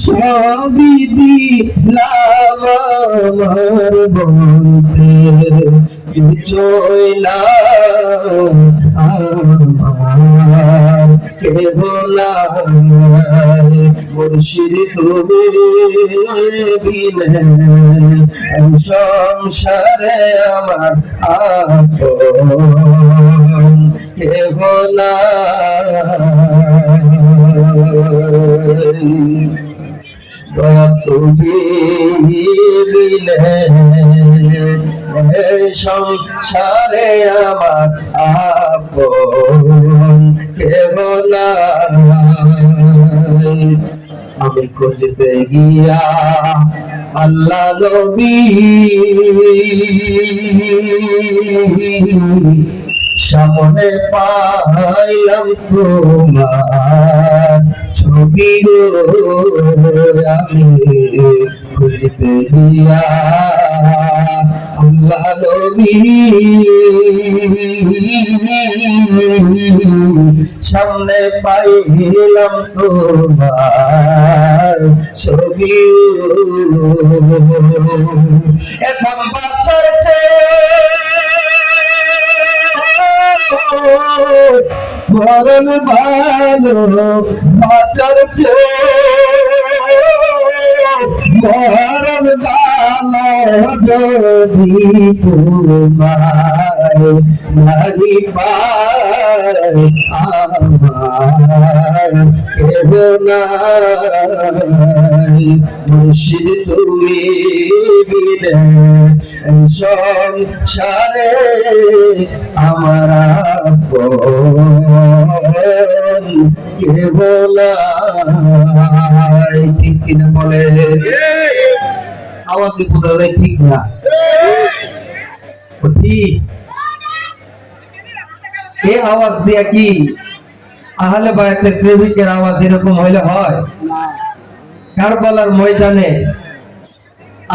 সবই দিলাম আমার বলতে কিছুই না আমার কেহ নাই মুর্শিদ তুমি বিনে সংসারে আমার আপন কেহ নাই দয়া তুমি বিনে সংসারে আমার আপন কেহ নাই আমি খুঁজতে গিয়া আল্লাহ নবী সামনে পাইলাম তোমার ছবি আমি খুঁজতে গিয়া আল্লাহ নবী সামনে পাইলাম তোমার ছবি এখন বাচ্চার মরণ ভালো বাঁচার মরণ ভালো যদি তোমার নাহি পায় আমার কেহ নাই মুর্শিদ তুমি বিনে সংসারে আমার আপন কেহ নাই ঠিক কিনা বলে আওয়াজে বোঝা যায় ঠিক না ঠিক এই আওয়াজ দিয়া কি আহলে বায়াতের প্রেমিকের আওয়াজ এরকম হইলে হয় কারবালার ময়দানে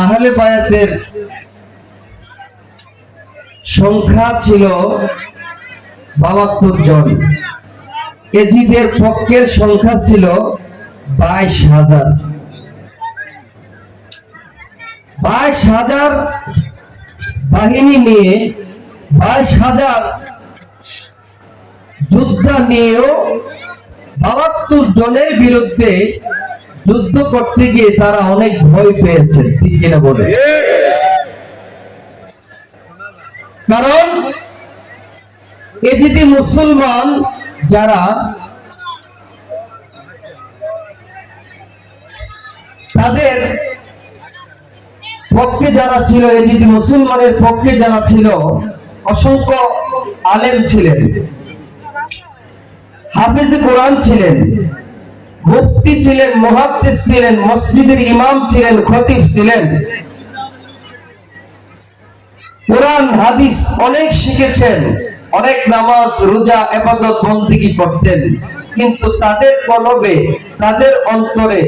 আহলে বায়াতের সংখ্যা ছিল ৭২ জন এজিদের পক্ষের সংখ্যা ছিল ২২,০০০ ২২,০০০ বাহিনী নিয়ে ২২,০০০ যোদ্ধা নিয়েও ৭২ জনের বিরুদ্ধে যুদ্ধ করতে গিয়ে তারা অনেক ভয় পেয়েছে ঠিক কিনা বলে কারণ এজিদি মুসলমান যারা তাদের পক্ষে যারা ছিল এজিদি মুসলমানের পক্ষে যারা ছিল অসংখ্য আলেম ছিলেন হাফেজে কোরআন ছিলেন মুফতি ছিলেন মুহাদ্দিস ছিলেন মসজিদের ইমাম ছিলেন খতিব ছিলেন কোরআন হাদিস অনেক শিখেছেন অনেক নামাজ রোজা ইবাদত বন্দেগী করতেন কিন্তু তাদের কলবে তাদের অন্তরে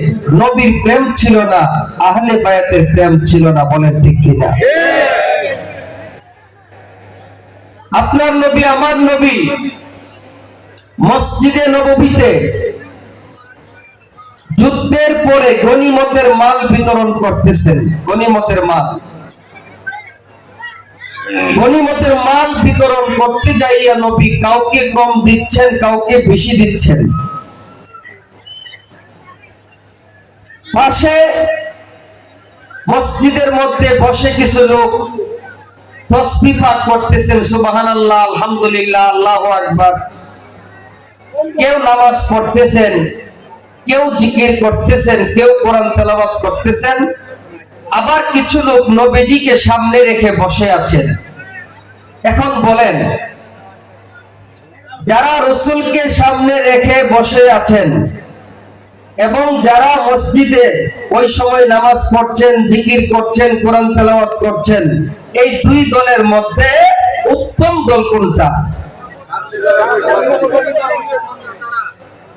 নবীর প্রেম ছিল না আহলে বায়াতের প্রেম ছিল না বলেন ঠিক কিনা আপনার নবী আমার নবী মসজিদে নববীতে যুদ্ধের পরে গনিমতের মাল বিতরণ করতেছেন গনিমতের মাল বিতরণ করতে যাইয়া নবী কাউকে কম দিচ্ছেন কাউকে বেশি দিচ্ছেন পাশে মসজিদের মধ্যে বসে কিছু লোক তাসবিহ পাঠ করতেছেন সুবহানাল্লাহ আলহামদুলিল্লাহ আল্লাহু আকবার কেউ নামাজ পড়তেছেন কেউ জিকির করতেছেন কেউ কোরআন তেলাওয়াত করতেছেন আবার কিছু লোক নবীজিকে সামনে রেখে বসে আছেন এখন বলেন যারা রাসূলকে সামনে রেখে বসে আছেন এবং যারা মসজিদে ওই সময় নামাজ পড়ছেন জিকির করছেন কোরআন তেলাওয়াত করছেন এই দুই দলের মধ্যে উত্তম দল কোনটা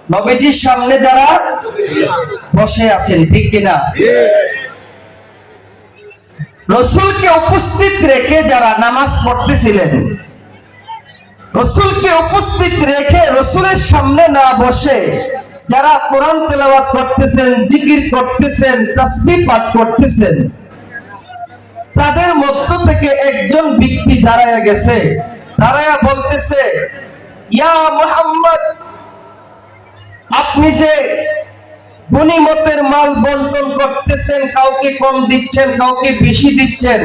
নবীজির সামনে যারা বসে আছেন ঠিক কিনা রাসূলকে উপস্থিত রেখে যারা নামাজ পড়তেছিলেন রাসূলকে উপস্থিত রেখে রাসূলের সামনে না বসে যারা কোরআন তেলাওয়াত করতেছেন, জিকির করতেছেন, তাসবিহ পাঠ করতেছেন, তাদের মধ্য থেকে একজন ব্যক্তি দাঁড়ায়া গেছে, দাঁড়ায়া বলতেছে, ইয়া মুহাম্মদ, আপনি যে গনিমতের মাল বন্টন করতেছেন, কাউকে কম দিচ্ছেন, কাউকে বেশি দিচ্ছেন,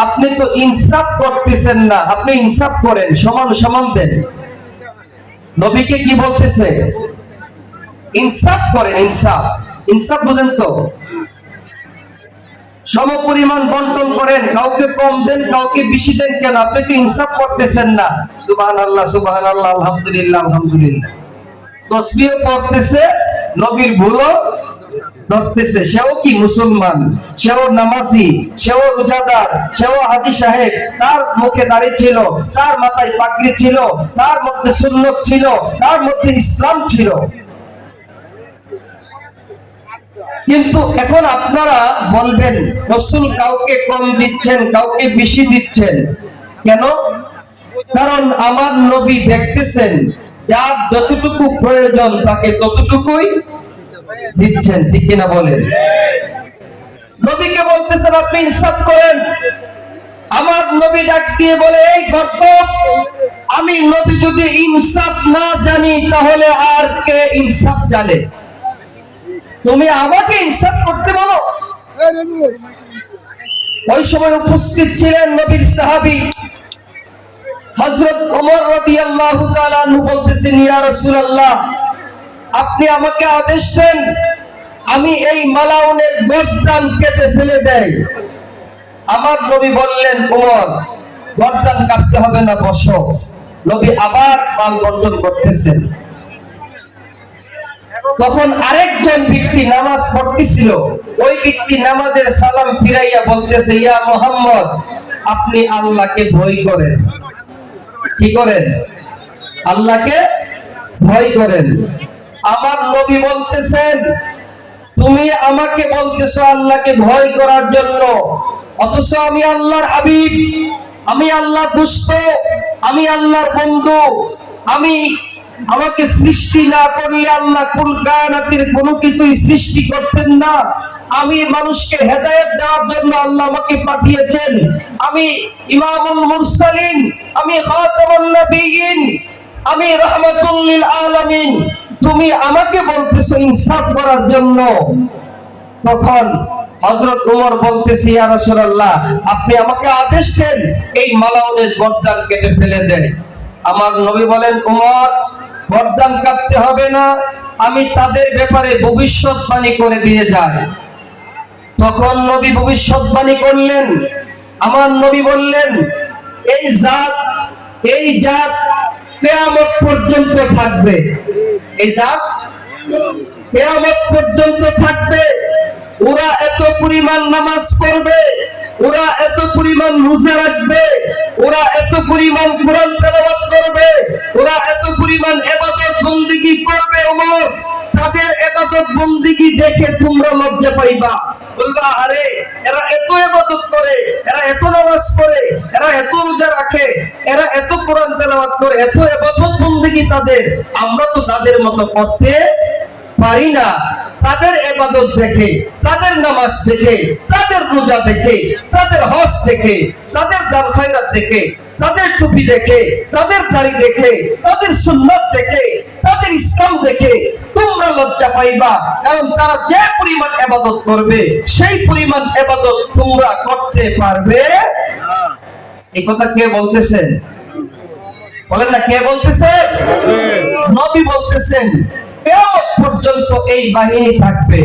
আপনি তো ইনসাফ করতেছেন না, আপনি ইনসাফ করেন, সমান সমান দেন। নবীকে কি বলতেছে? ইনসাফ করেন, ইনসাফ। ইনসাফ বুঝেন তো? সমপরিমাণ বন্টন করেন, কাউকে কম দেন, কাউকে বেশি দেন কেন? আপনি তো ইনসাফ করতেছেন না। সুবহানাল্লাহ, সুবহানাল্লাহ, আলহামদুলিল্লাহ, আলহামদুলিল্লাহ। তাসবিহ পড়তেছে, নবীর ভুলও ধরতেছে। সেও কি মুসলমান, সেও নামাজি, সেও রোজাদার, সেও হাজী সাহেব। তার মুখে দাড়ি ছিল, তার মাথায় পাগড়ি ছিল, তার মধ্যে সুন্নত ছিল, তার মধ্যে ইসলাম ছিল। কিন্তু এখন আপনারা বলবেন, রাসূল কাউকে কম দিচ্ছেন, কাউকে বেশি দিচ্ছেন কেন? কারণ আমার নবী দেখতেছেন, যার যতটুকু প্রয়োজন তাকে ততটুকুই দিচ্ছেন। ঠিক কিনা বলেন? নবীকে বলতেছেন আপনি ইনসাফ করেন। আমার নবী ডাক দিয়ে বলে, এই গর্দভ, আমি নবী যদি ইনসাফ না জানি তাহলে আর কে ইনসাফ জানে? তুমি আমাকে ইনসাফ করতে বলো? ওই সময় উপস্থিত ছিলেন নবীর সাহাবী হযরত ওমর রাদিয়াল্লাহু তাআলা আনহু। বলতেছেন, ইয়া রাসূলুল্লাহ, আপনি আমাকে আদেশ দেন, আমি এই মালাউনের গর্দান কেটে ফেলে দেই। আমার নবী বললেন, ওমর, গর্দান কাটতে হবে না, বসো। নবী আবার মাল বন্টন করতেছেন। তখন আরেকজন ব্যক্তি নামাজ পড়তেছিল, ওই ব্যক্তি নামাজের সালাম ফিরাইয়া বলতেছে, ইয়া মুহাম্মদ, আপনি আল্লাহকে ভয় করেন। কি করেন? আল্লাহকে ভয় করেন। আমার নবী বলতেছেন, তুমি আমাকে বলতেছো আল্লাহকে ভয় করার জন্য, অথচ আমি আল্লাহর হাবিব, আমি আল্লাহ দুষ্ট, আমি আল্লাহর বন্ধু। আমাকে সৃষ্টি না করিয়ে আল্লাহ কুল কায়নাতের কোনো কিছুই সৃষ্টি করতেন না। আমি মানুষকে হেদায়েত দেওয়ার জন্য আল্লাহ আমাকে পাঠিয়েছেন। আমি ইমামুল মুরসালিন, আমি খাতামুন নবিয়্যিন, আমি রাহমাতুল লিল আলামিন। তুমি আমাকে বলতেছো ইনসাফ করার জন্য। তখন হযরত ওমর বলতেছে, ইয়া রাসূলুল্লাহ, আপনি আমাকে আদেশ দেন, এই মালাউনের গর্দান কেটে ফেলে দেন। আমার নবী বলেন, ওমর, গর্দান কাটতে হবে না, আমি তাদের ব্যাপারে ভবিষ্যৎবাণী করে দিয়ে যাই। তখন নবী ভবিষ্যৎবাণী করলেন। আমার নবী বললেন, এই জাত কিয়ামত পর্যন্ত থাকবে, এই জাত কিয়ামত পর্যন্ত থাকবে। ওরা এত পরিমাণ নামাজ পড়বে, ওরা এত পরিমাণ রোজা রাখবে, ওরা এত পরিমাণ কোরআন তেলাওয়াত করবে, ওরা এত পরিমাণ ইবাদত বندگی করবে। ওমর, তাদের ইবাদত বندگی দেখে তোমরা লজ্জা পাইবা। বলবা, আরে এরা এত ইবাদত করে, এরা এত নামাজ পড়ে, এরা এত রোজা রাখে, এরা এত কোরআন তেলাওয়াত করে, এত ইবাদত বندگی তাদের, আমরা তো তাদের মতো করতে পারি না। তাদের ইবাদত দেখে, তাদের নামাজ দেখে, তাদের রোজা দেখে, তাদের হজ দেখে, তাদের দান খয়রাত দেখে, তাদের টুপি দেখে, তাদের দাড়ি দেখে, তাদের সুন্নাত দেখে, তাদের ইসলাম দেখে তোমরা লজ্জা পাইবা। কারণ তারা যে পরিমাণ ইবাদত করবে, সেই পরিমাণ ইবাদত তোমরা করতে পারবে না। এই কথা কে বলতেছেন? বলেন না, কে বলতেছেন? নবী বলতেছেন, কিয়ামত পর্যন্ত এই বাহিনী থাকবে।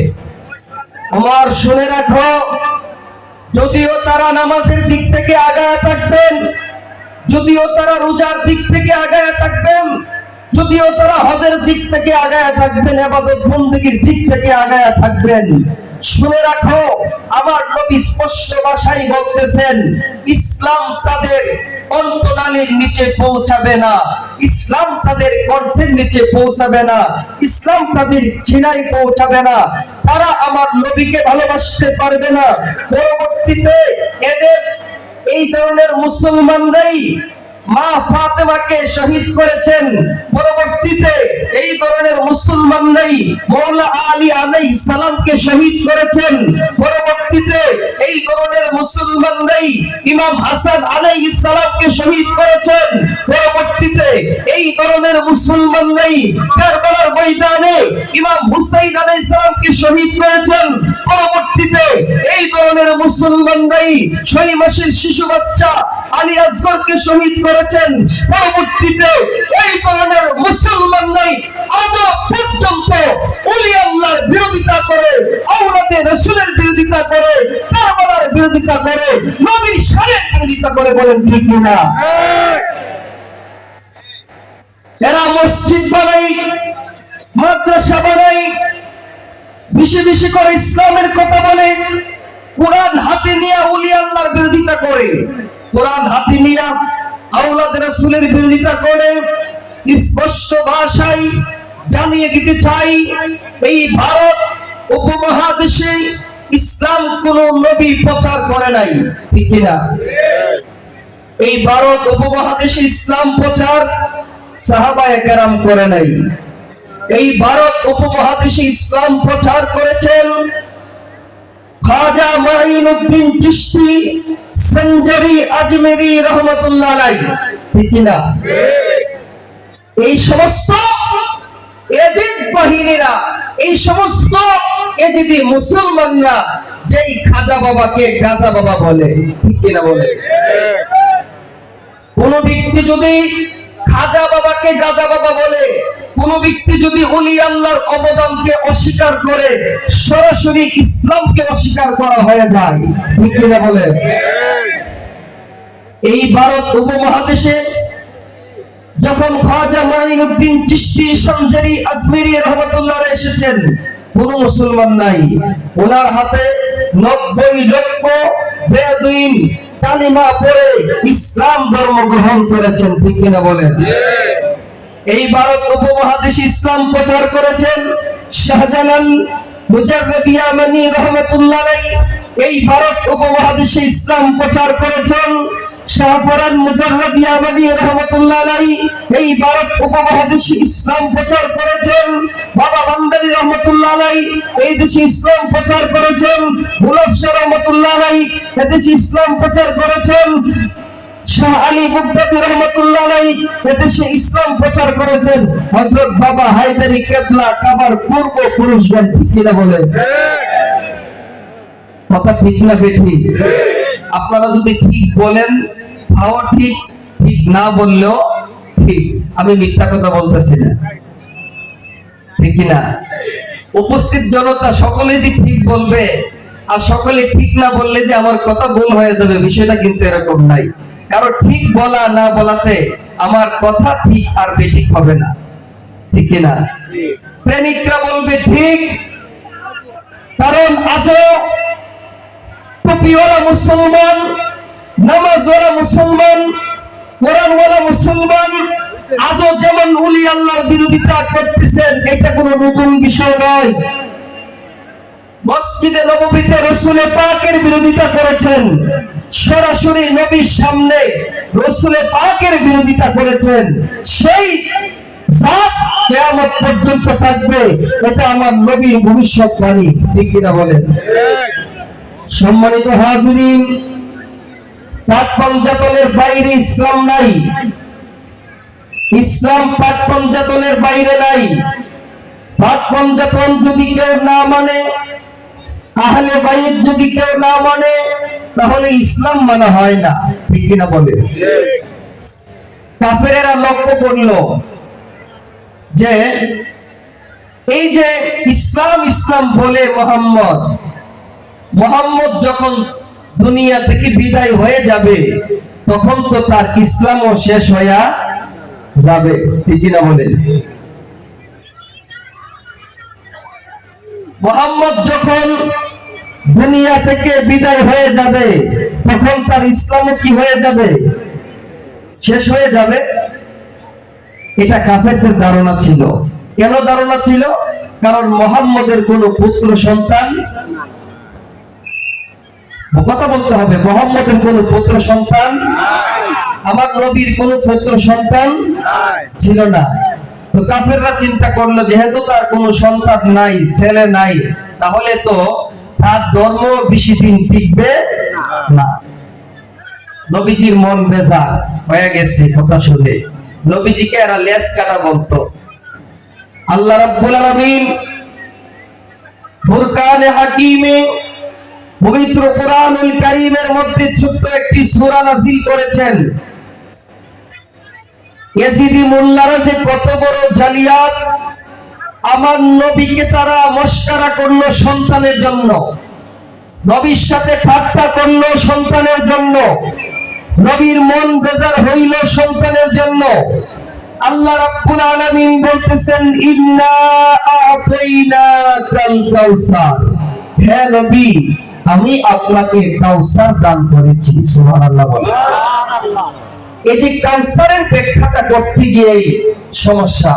ওমর, শুনে রাখো, যদিও তারা নামাজের দিক থেকে আগায়া থাকবেন, যদিও তারা রোজার দিক থেকে আগায়া থাকবেন, যদিও তারা হজের দিক থেকে আগায়া থাকবেন, ইবাদত বندگির দিক থেকে আগায়া থাকবেন, শুনে রাখো, আমার নবী স্পষ্ট ভাষায় বলতেছেন, ইসলাম তাদের কণ্ঠনালীর নিচে পৌঁছাবে না, ইসলাম তাদের কণ্ঠের নিচে পৌঁছাবে না, ইসলাম তাদের সিনায় পৌঁছাবে না। তারা আমার নবীকে ভালোবাসতে পারবে না। পরবর্তীতে এদের এই ধরনের মুসলমানরাই মা ফাতেমাকে শহীদ করেছেন। পরবর্তীতে এই ধরনের মুসলমানরাই মওলা আলী আলাইহিস সালামকে শহীদ করেছেন। পরবর্তীতে এই ধরনের মুসলমানরাই ইমাম হাসান আলাইহিস সালামকে শহীদ করেছেন। পরবর্তীতে এই ধরনের মুসলমানরাই কারবালার ময়দানে ইমাম হুসাইন আলাইহিস সালামকে শহীদ করেছেন। পরবর্তীতে এই ধরনের মুসলমানরাই 6 মাসের শিশু বাচ্চা আলী আসগরকে শহীদ করেছেন। পরবর্তীতে এই ধরনের মুসলমানরাই আজও পর্যন্ত ওলি আল্লাহর বিরোধিতা করে, আওলাদে রাসূলের বিরোধিতা করে, কারবালার বিরোধিতা করে, নবীর শানের বিরোধিতা করে। বলেন ঠিক কিনা? এরা মসজিদ বানাই, মাদ্রাসা বানাই, বেশি বেশি করে ইসলামের কথা বলে, কোরআন হাতে নিয়ে ওলি আল্লাহর বিরোধিতা করে, কোরআন হাতে নিয়ে আওলাদ রাসূলের বিরোধিতা করে। স্পষ্ট ভাষায় জানিয়ে দিতে চাই, এই ভারত উপমহাদেশে ইসলাম কোন নবী প্রচার করে নাই, ঠিক কিনা? এই ভারত উপমহাদেশে ইসলাম প্রচার সাহাবায়ে কেরাম করে নাই। এই ভারত উপমহাদেশে ইসলাম প্রচার করেছেন খাজা মাঈনুদ্দিন চিশতি সঞ্জারি আজমেরি রহমাতুল্লাহ আলাইহি, ঠিক কিনা? এই সমস্ত এজিদ বাহিনীরা, এই সমস্ত এজিদি মুসলমানরা যেই খাজা বাবাকে গাজা বাবা বলে, ঠিক কিনা বলে? কোন ব্যক্তি যদি খাজা বাবাকে গাজা বাবা বলে, কোন ব্যক্তি যদি ওলি আল্লাহর অবদানকে অস্বীকার করে, সরাসরি ইসলামকে অস্বীকার করা হয়ে যায়, ঠিক কিনা বলে? এই ভারত উপমহাদেশে যখন খাজা মাঈনুদ্দিন চিশতি সঞ্জারি আজমেরি রহমাতুল্লাহ আলাইহি এসেছেন, কোন মুসলমান নাই। ওনার হাতে 90 লক্ষ বেদুইন কালিমা পড়ে ইসলাম ধর্ম গ্রহণ করেছেন, ঠিক কিনা বলেন? এই ভারত উপমহাদেশে ইসলাম প্রচার করেছেন শাহজালাল মুজাররদ ইয়ামানি রহমাতুল্লাহ আলাইহি। এই ভারত উপমহাদেশে ইসলাম প্রচার করেছেন শাহফরান মুজাররদ ইয়ামানি রহমাতুল্লাহ আলাইহি। এই ভারত উপমহাদেশে ইসলাম প্রচার করেছেন বাবা ভান্ডারী রহমাতুল্লাহ আলাইহি। এই দেশে ইসলাম প্রচার করেছেন গুলাব শাহ রহমাতুল্লাহ আলাইহি। এই দেশে ইসলাম প্রচার করেছেন শাহ আলী মুগদাদি রহমাতুল্লাহ আলাইহি। এই দেশে ইসলাম প্রচার করেছেন হযরত বাবা হায়দারি কেবলা কাবার পূর্বপুরুষগণ, ঠিক কিনা বলেন? কথা ঠিক না বেঠিক? আপনারা যদি ঠিক বলেন তাও ঠিক, ঠিক না বললেও ঠিক। আমি মিথ্যা কথা বলতেছি না, ঠিক কিনা? উপস্থিত জনতা সকলে যে ঠিক বলবে আর সকলে ঠিক না বললে যে আমার কথা ভুল হয়ে যাবে, বিষয়টা কিন্তু এরকম নাই। কারণ ঠিক বলা না বলাতে আমার কথা ঠিক আর বেঠিক হবে না, ঠিক কিনা? প্রেমিকরা বলবে ঠিক, কারণ আজও টুপিওয়ালা মুসলমান, নামাজওয়ালা মুসলমান, কোরআনওয়ালা মুসলমান আজও যেমন ওলি আল্লাহর বিরোধিতা করতেছেন, এটা কোনো নতুন বিষয় নয়। মসজিদে নববীতে রাসূল পাকের বিরোধিতা করেছেন, সরাসরি নবীর সামনে রাসূল পাকের বিরোধিতা করেছেন। সেই জাত কিয়ামত পর্যন্ত থাকবে, এটা আমার নবীর ভবিষ্যৎবাণী, ঠিক কিনা বলেন? সম্মানিত হাজিরিন, পাক পঞ্জাতনের বাইরে ইসলাম নাই, ইসলাম পাক পঞ্জাতনের বাইরে নাই। পাক পঞ্জাতন যদি কেউ না মানে, আহলে বাইত যদি কেউ না মানে, তাহলে ইসলাম মানা হয় না, ঠিক কিনা বলে? কাফেরেরা লক্ষ্য করলো যে এই যে ইসলাম ইসলাম বলে মোহাম্মদ যখন দুনিয়া থেকে বিদায় হয়ে যাবে, তখন তো তার ইসলামও শেষ হয়ে যাবে, ঠিক কিনা বলেন? মোহাম্মদ যখন দুনিয়া থেকে বিদায় হয়ে যাবে, তখন তার ইসলামও কি হয়ে যাবে? শেষ হয়ে যাবে। এটা কাফেরদের ধারণা ছিল। কেন ধারণা ছিল? কারণ মুহাম্মদের কোনো পুত্র সন্তান, কথা বলতে হবে, মুহাম্মদের কোনো পুত্র সন্তান আমার নবীর কোন পুত্র সন্তান ছিল না। তো কাফেররা চিন্তা করলো যেহেতু তার কোনো সন্তান নাই, ছেলে নাই, তাহলে তো তার ধর্ম বেশি দিন টিকবে না। নবীজির মন বেজার হয়ে গেছে কথা শুনে। নবীজিকে এরা লেজ কাটা বলতো। আল্লাহ রাব্বুল আলামিন ফুরকানে হাকিমে পবিত্র কোরআনুল কারীমের মধ্যে ছোট্ট একটি সূরা নাযিল করেছেন। ইয়াজিদি মোল্লারা যে কত বড় জালিয়াত, আমার নবীকে তারা মস্করা করলো সন্তানের জন্য, নবীর সাথে ঠাট্টা করলো সন্তানের জন্য, নবীর মন বেজার হইল সন্তানের জন্য। আল্লাহ রাব্বুল আলামিন বলতেছেন ইন্না আ'তাইনাকাল কাউসার, হে নবী আমি আপনাকে কাউসার দান করেছি। সুবহানাল্লাহ বলেন। এই যে কাউসারের ব্যাখ্যাটা করতে গিয়ে সমস্যা।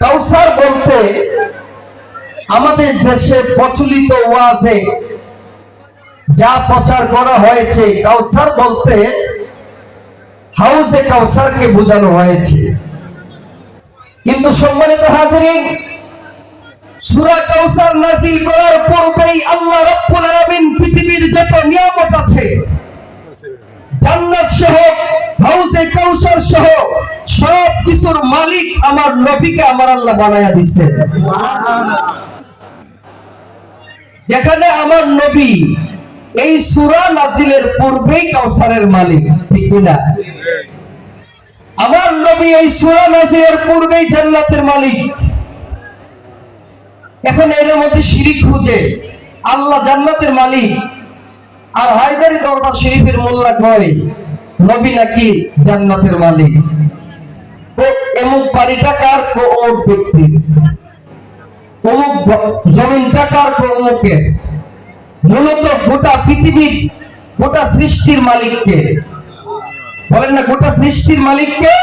কাউসার বলতে আমাদের দেশে প্রচলিত ওয়াজে যা প্রচার করা হয়েছে, কাউসার বলতে হাউজে কাউসারকে বোঝানো হয়েছে। কিন্তু সম্মানিত হাজিরিন, সূরা কাউসার নাযিল করার পূর্বেই আল্লাহ রাব্বুল আলামিন পৃথিবীর যত নিয়ামত আছে, জান্নাত সহ, হাউজে কাউসার সহ সব কিছুর মালিক আমার নবীকে আমার আল্লাহ বানায়া দিয়েছেন। যেখানে আমার নবী এই সূরা নাযিলের পূর্বেই কাউসারের মালিক, ঠিক না? আমার নবী এই সূরা নাযিলের পূর্বেই জান্নাতের মালিক। এখন এর মধ্যে শিরিক খুঁজে আল্লাহ জান্নাতের মালিক, আর হায়দারি দরবার শরীফের মোল্লা কয় নবী নাকি জান্নাতের মালিক। এমন বাড়িটা কার? অমুক ব্যক্তির। অমুক জমিনটা কার? অমুকের। মূলত গোটা পৃথিবীর, গোটা সৃষ্টির মালিককে বলেন না? গোটা সৃষ্টির মালিককে।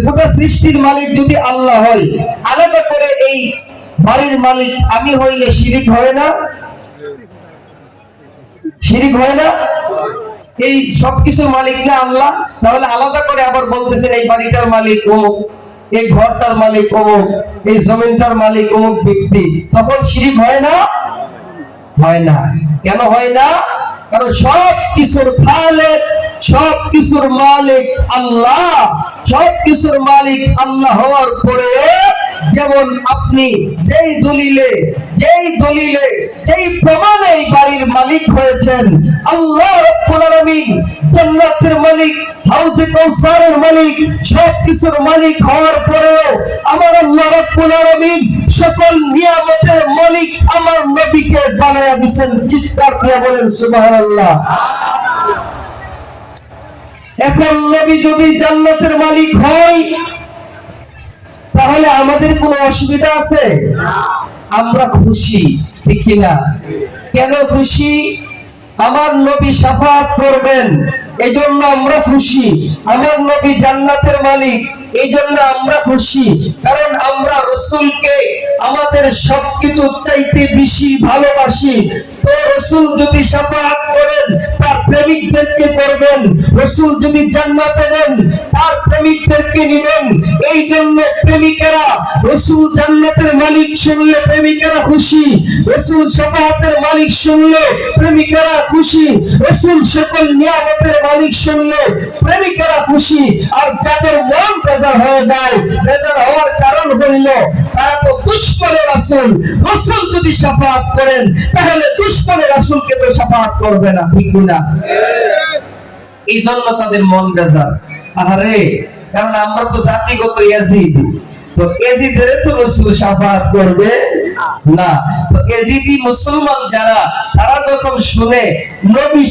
গোটা সৃষ্টির মালিক যদি আল্লাহ হয়, আলাদা করে এই বাড়ির মালিক আমি হইলে শিরিক হয় না? শিরিক হয় না? এই সবকিছুর মালিক না আল্লাহ, তাহলে আলাদা করে আবার বলতেছেন এই বাড়িটার মালিক অমুক, এই ঘরটার মালিক অমুক, এই জমিনটার মালিক অমুক ব্যক্তি, তখন শিরিক হয় না? হয় না। কেন হয় না? কারণ সব কিছুর খালেক, সব কিছুর মালিক আল্লাহ। সব কিছুর মালিক আল্লাহ হওয়ার পরে যেমন আপনি যেই দলিলে, যেই প্রমাণে এই বাড়ির মালিক হয়েছেন, আল্লাহ রাব্বুল আলামিন জান্নাতের মালিক, হাউজে কাউসারের মালিক, সব কিছুর মালিক হওয়ার পরেও আমার আল্লাহ রাব্বুল আলামিন সকল নিয়ামতের মালিক আমার নবীকে বানায়া দিয়েছেন। চিৎকার দিয়ে বলেন সুবহানাল্লাহ। এখন নবী যদি জান্নাতের মালিক হয়, তাহলে আমাদের কোনো অসুবিধা আছে? আমরা খুশি, ঠিক না? কেন খুশি? আমার নবী শাফাআত করবেন, এই জন্য আমরা খুশি। আমার নবী জান্নাতের মালিক, এই জন্য আমরা খুশি। কারণ আমরা রাসূলকে আমাদের সবকিছু চাইতে বেশি ভালোবাসি। তো রাসূল যদি শাফাআত করেন, তার প্রেমিকদেরকে করবেন। রাসূল যদি জান্নাতে নেন, তার প্রেমিকদেরকে নেবেন। এই জন্য প্রেমিকেরা রাসূল জান্নাতের মালিক শুনলে প্রেমিকেরা খুশি, রাসূল শাফাআতের মালিক শুনলে প্রেমিকেরা খুশি, রাসূল সকল নিয়ামতের মালিক শুনলে প্রেমিকেরা খুশি। আর যাদের মন বেজার হয়ে যায়, বেজার হওয়ার কারণ হইল তারা তো দুশমনে রাসূল। রাসূল যদি শাফাআত করেন, তাহলে দুশমনে রাসূলকে তো শাফাআত করবে না, ঠিক না? এই জন্য তাদের মন বেজার। আরে কারণ আমরা তো জাতিগত ইয়াজিদ, তো ইয়াজিদের তো রাসূল শাফাআত করবে না। তো ইয়াজিদি মুসলমান যারা, তারা যখন শুনে নবী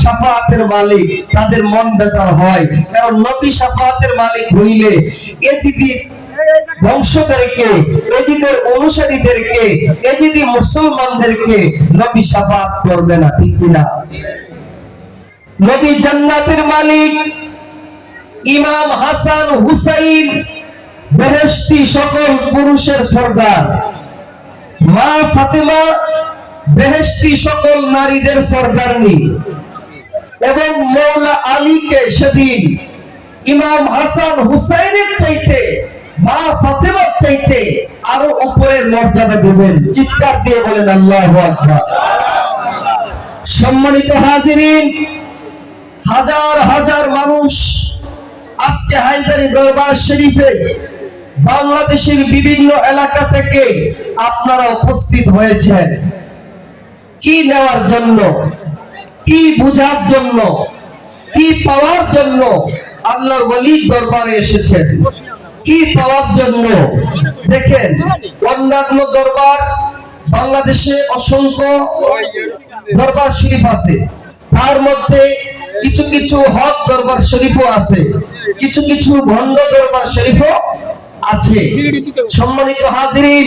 শাফাআতের মালিক, তাদের মন বেজার হয়। কারণ নবী শাফাআতের মালিক হইলে ইয়াজিদি বংশধরকে, ইয়াজিদের অনুসারীদেরকে, ইয়াজিদি মুসলমানদেরকে নবী শাফাআত করবে না, ঠিক না? নবী জান্নাতের মালিক, ইমাম হাসান হুসাইন বেহেশতি সকল পুরুষের সর্দার, মা ফাতেমা বেহেশতি সকল নারীদের সর্দারনি। এবং মৌলা আলীকে সেদিন ইমাম হাসান হুসাইনের চাইতে মা ফাতেমার চাইতে আরো উপরের মর্যাদা দেবেন। চিৎকার দিয়ে বলেন আল্লাহু আকবার। সম্মানিত হাজিরিন, হাজার হাজার মানুষ আজকে হায়দারি দরবার শরীফে বাংলাদেশের বিভিন্ন এলাকা থেকে আপনারা উপস্থিত হয়েছেন। কি নেওয়ার জন্য, কি বুঝার জন্য, কি পাওয়ার জন্য আল্লাহর ওলির দরবারে এসেছেন? কি পাওয়ার জন্য? দেখেন, অন্যান্য দরবার, বাংলাদেশে অসংখ্য দরবার শরীফ আছে, তার মধ্যে কিছু কিছু হক দরবার শরীফও আছে, কিছু কিছু ভণ্ড দরবার শরীফও আছে। সম্মানিত হাজিরিন,